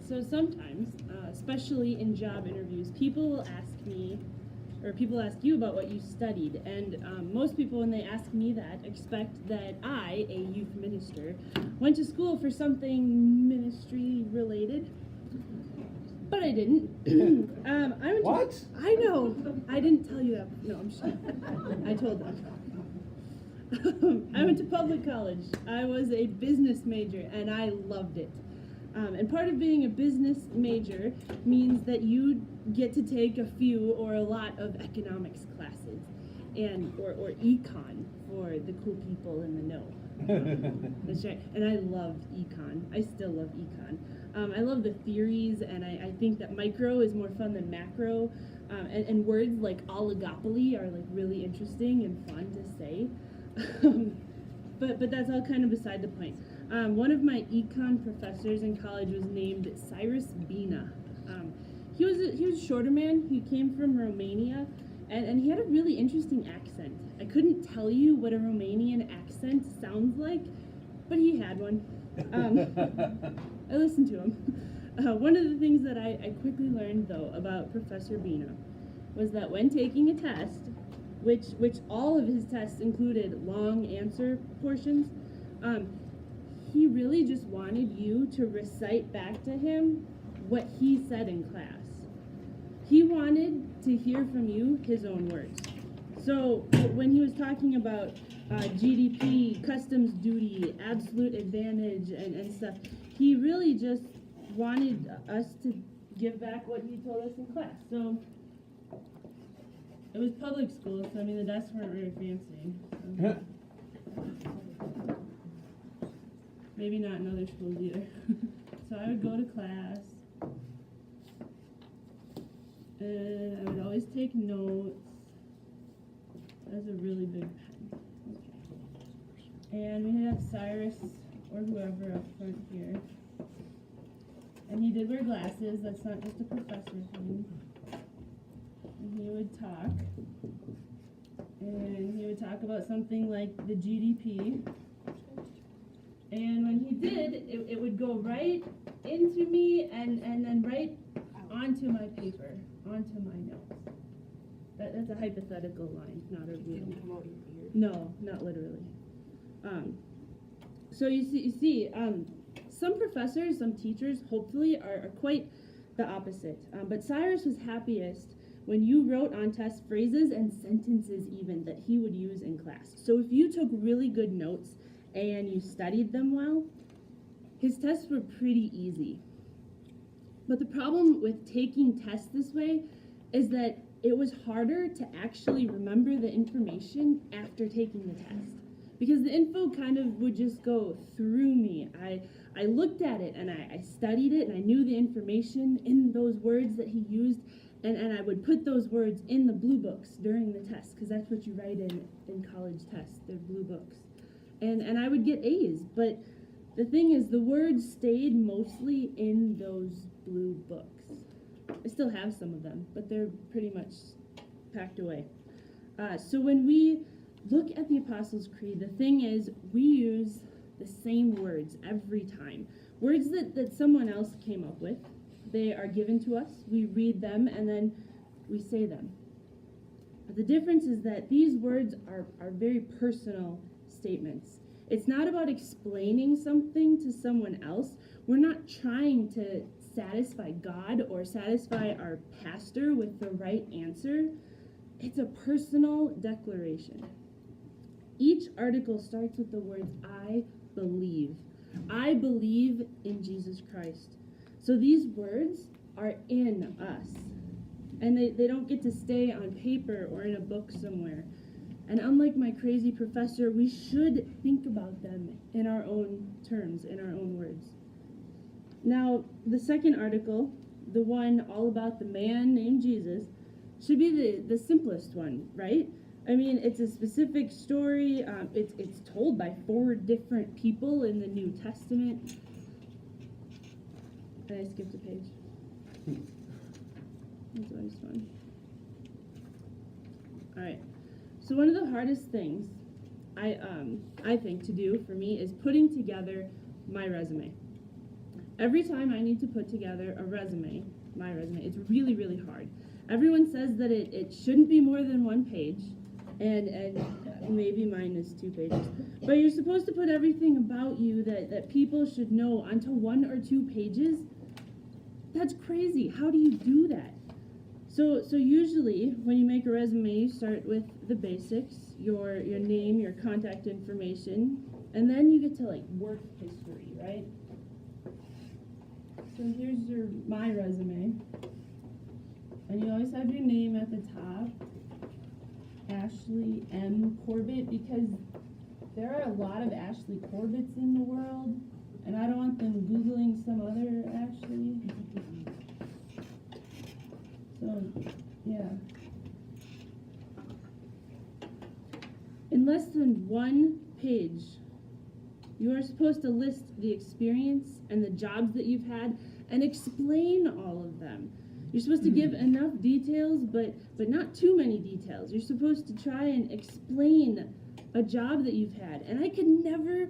So sometimes, especially in job interviews, people will ask me, or people ask you about what you studied, and most people, when they ask me that, expect that I, a youth minister, went to school for something ministry related. But I didn't. I went What? I know. I didn't tell you that. No, I'm sure. I told them. I went to public college. I was a business major, and I loved it. And part of being a business major means that you get to take a few or a lot of economics classes, and or econ for the cool people in the know. That's right. And I loved econ. I still love econ. I love the theories, and I think that micro is more fun than macro. And words like oligopoly are like really interesting and fun to say. But that's all kind of beside the point. One of my econ professors in college was named Cyrus Bina. He was a shorter man. He came from Romania, and he had a really interesting accent. I couldn't tell you what a Romanian accent sounds like, but he had one. I listened to him. One of the things that I quickly learned, though, about Professor Bina was that when taking a test, which all of his tests included long answer portions, he really just wanted you to recite back to him what he said in class. He wanted to hear from you his own words. So when he was talking about GDP, customs duty, absolute advantage, and stuff, he really just wanted us to give back what he told us in class. So it was public school, so I mean the desks weren't very fancy. So. Maybe not in other schools either. So I would go to class, and I would always take notes. That's a really big pen. Okay. And we have Cyrus or whoever up front here. And he did wear glasses. That's not just a professor thing. And he would talk. And he would talk about something like the GDP. And when he did, it would go right into me and then right onto my paper, onto my notes. That's a hypothetical line, not a real. Didn't come out your ear? No, not literally. So you see, some professors, some teachers, hopefully, are quite the opposite. But Cyrus was happiest when you wrote on test phrases and sentences even that he would use in class. So if you took really good notes and you studied them well, his tests were pretty easy. But the problem with taking tests this way is that it was harder to actually remember the information after taking the test. Because the info kind of would just go through me. I looked at it and I studied it and I knew the information in those words that he used, and I would put those words in the blue books during the test, because that's what you write in college tests, they're blue books. And I would get A's, but the thing is, the words stayed mostly in those blue books. I still have some of them, but they're pretty much packed away. So when we look at the Apostles' Creed, the thing is, we use the same words every time. Words that someone else came up with. They are given to us, we read them, and then we say them. But the difference is that these words are very personal statements. It's not about explaining something to someone else. We're not trying to satisfy God or satisfy our pastor with the right answer. It's a personal declaration. Each article starts with the words, I believe. I believe in Jesus Christ. So these words are in us. And they don't get to stay on paper or in a book somewhere. And unlike my crazy professor, we should think about them in our own terms, in our own words. Now, the second article, the one all about the man named Jesus, should be the simplest one, right? I mean, it's a specific story. It's told by 4 different people in the New Testament. And I skipped a page. That's always fun. All right. So one of the hardest things I think to do for me is putting together my resume. Every time I need to put together a resume, my resume, it's really, really hard. Everyone says that it shouldn't be more than 1 page, and maybe mine is 2 pages. But you're supposed to put everything about you that people should know onto 1 or 2 pages. That's crazy. How do you do that? So usually when you make a resume, you start with the basics, your name, your contact information, and then you get to like work history, right? So here's my resume. And you always have your name at the top. Ashley M. Corbett, because there are a lot of Ashley Corbetts in the world, and I don't want them Googling some other Ashley. So, yeah. In less than 1 page, you are supposed to list the experience and the jobs that you've had and explain all of them. You're supposed to give enough details, but not too many details. You're supposed to try and explain a job that you've had. And I could never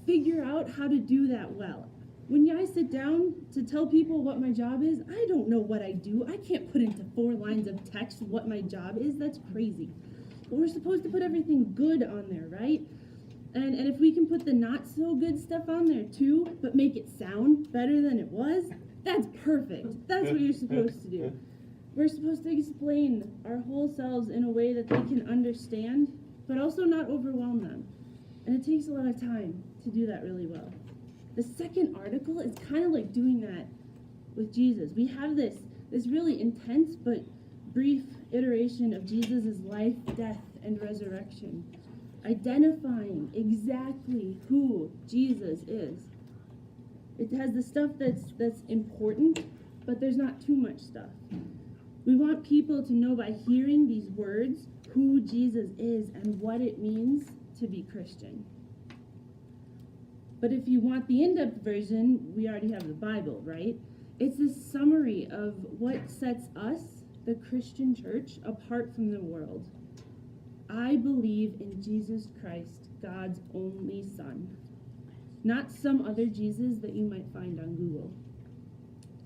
figure out how to do that well. When I sit down to tell people what my job is, I don't know what I do. I can't put into 4 lines of text what my job is. That's crazy. But we're supposed to put everything good on there, right? And if we can put the not so good stuff on there too, but make it sound better than it was, that's perfect. That's what you're supposed to do. We're supposed to explain our whole selves in a way that they can understand, but also not overwhelm them. And it takes a lot of time to do that really well. The second article is kind of like doing that with Jesus. We have this really intense but brief iteration of Jesus' life, death, and resurrection, identifying exactly who Jesus is. It has the stuff that's important, but there's not too much stuff. We want people to know by hearing these words who Jesus is and what it means to be Christian. But if you want the in-depth version, we already have the Bible, right? It's a summary of what sets us, the Christian church, apart from the world. I believe in Jesus Christ, God's only Son, not some other Jesus that you might find on Google.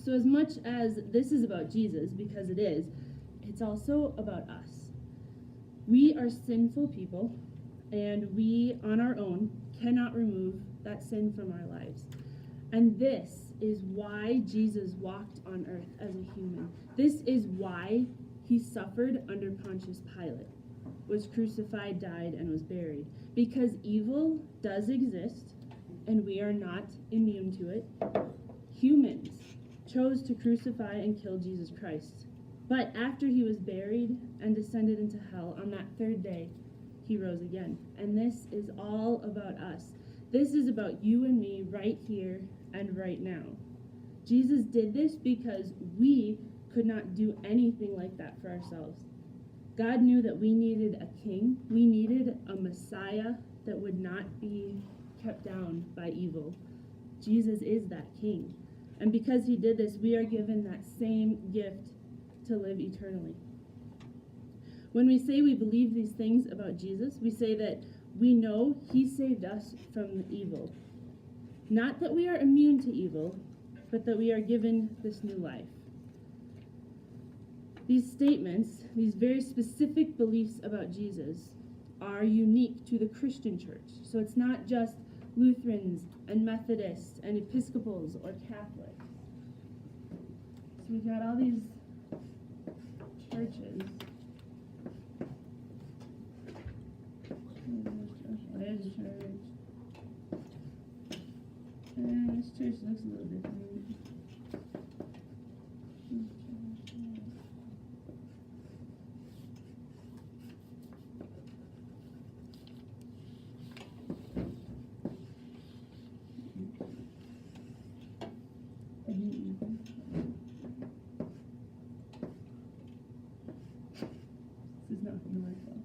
So as much as this is about Jesus, because it is, it's also about us. We are sinful people, and we, on our own, cannot remove that sin from our lives. And this is why Jesus walked on earth as a human. This is why he suffered under Pontius Pilate, was crucified, died, and was buried. Because evil does exist, and we are not immune to it. Humans chose to crucify and kill Jesus Christ. But after he was buried and descended into hell, on that 3rd day, he rose again. And this is all about us. This is about you and me right here and right now. Jesus did this because we could not do anything like that for ourselves. God knew that we needed a king. We needed a Messiah that would not be kept down by evil. Jesus is that king. And because he did this, we are given that same gift to live eternally. When we say we believe these things about Jesus, we say that we know he saved us from evil. Not that we are immune to evil, but that we are given this new life. These statements, these very specific beliefs about Jesus, are unique to the Christian church. So it's not just Lutherans and Methodists and Episcopals or Catholics. So we've got all these churches. There's a church. And this church looks a little different. This is not going to work well.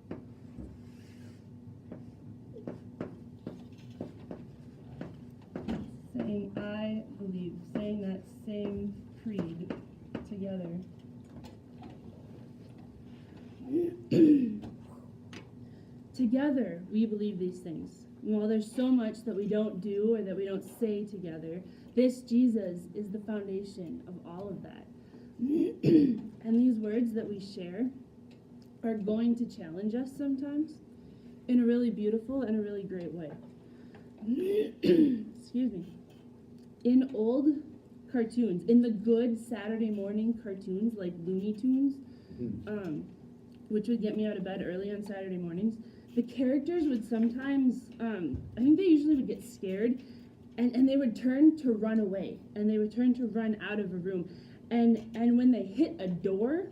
Saying I believe, saying that same creed together. Together we believe these things. And while there's so much that we don't do or that we don't say together, this Jesus is the foundation of all of that. And these words that we share are going to challenge us sometimes in a really beautiful and a really great way. Excuse me. In old cartoons, in the good Saturday morning cartoons like Looney Tunes, which would get me out of bed early on Saturday mornings, the characters would sometimes, I think they usually would get scared, and they would turn to run away, and they would turn to run out of a room. And when they hit a door,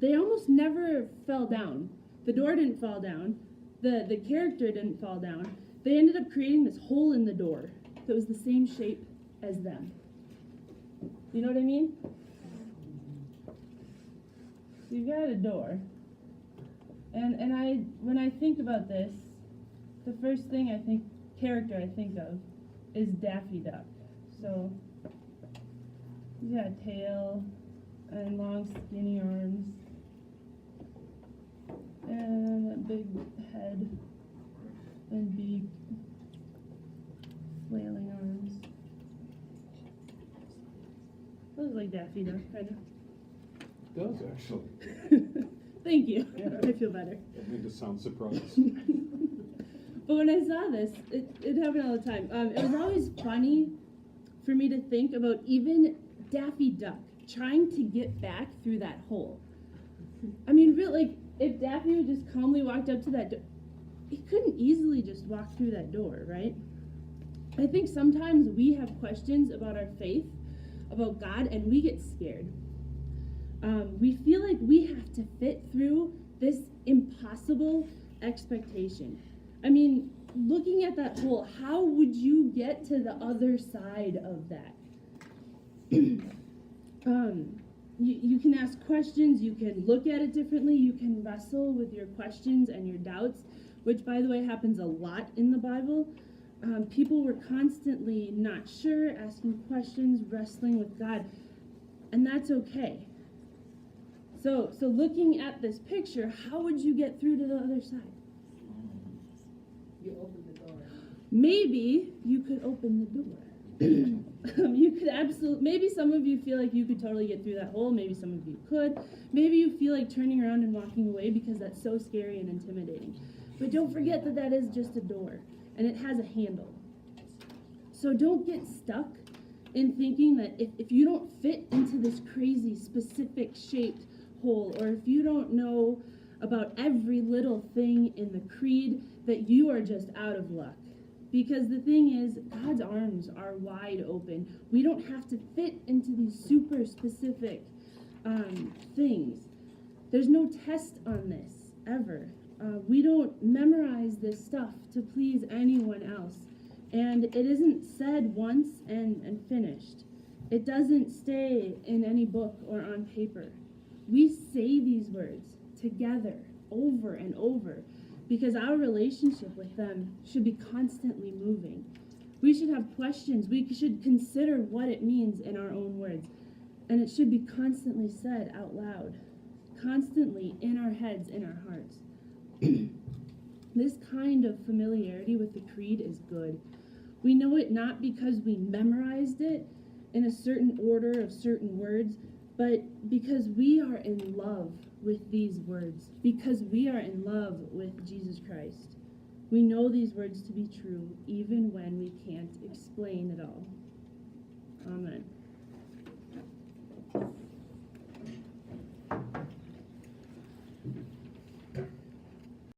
they almost never fell down. The door didn't fall down. The character didn't fall down. They ended up creating this hole in the door that was the same shape as them. You know what I mean? So you've got a door. And when I think about this, the first thing character I think of is Daffy Duck. So he's got a tail and long skinny arms and a big head and beak, flailing arms. Looks like Daffy Duck, kind of. It does, actually. Thank you. Yeah. I feel better. That made us sound surprised. But when I saw this, it happened all the time. It was always funny for me to think about even Daffy Duck trying to get back through that hole. I mean, really, if Daffy would just calmly walked up to that door, he couldn't easily just walk through that door, right? I think sometimes we have questions about our faith, about God, and we get scared. We feel like we have to fit through this impossible expectation. I mean, looking at that hole, how would you get to the other side of that? You can ask questions, you can look at it differently, you can wrestle with your questions and your doubts, which, by the way, happens a lot in the Bible. People were constantly not sure, asking questions, wrestling with God, and that's okay. So looking at this picture, how would you get through to the other side? You open the door. Maybe you could open the door. You could absolutely, maybe some of you feel like you could totally get through that hole. Maybe some of you could. Maybe you feel like turning around and walking away because that's so scary and intimidating. But don't forget that that is just a door, and it has a handle. So don't get stuck in thinking that if you don't fit into this crazy specific shaped hole, or if you don't know about every little thing in the creed, that you are just out of luck. Because the thing is, God's arms are wide open. We don't have to fit into these super specific things. There's no test on this, ever. We don't memorize this stuff to please anyone else. And it isn't said once and finished. It doesn't stay in any book or on paper. We say these words together over and over because our relationship with them should be constantly moving. We should have questions. We should consider what it means in our own words. And it should be constantly said out loud, constantly in our heads, in our hearts. This kind of familiarity with the creed is good. We know it not because we memorized it in a certain order of certain words, but because we are in love with these words, because we are in love with Jesus Christ. We know these words to be true even when we can't explain it all. Amen.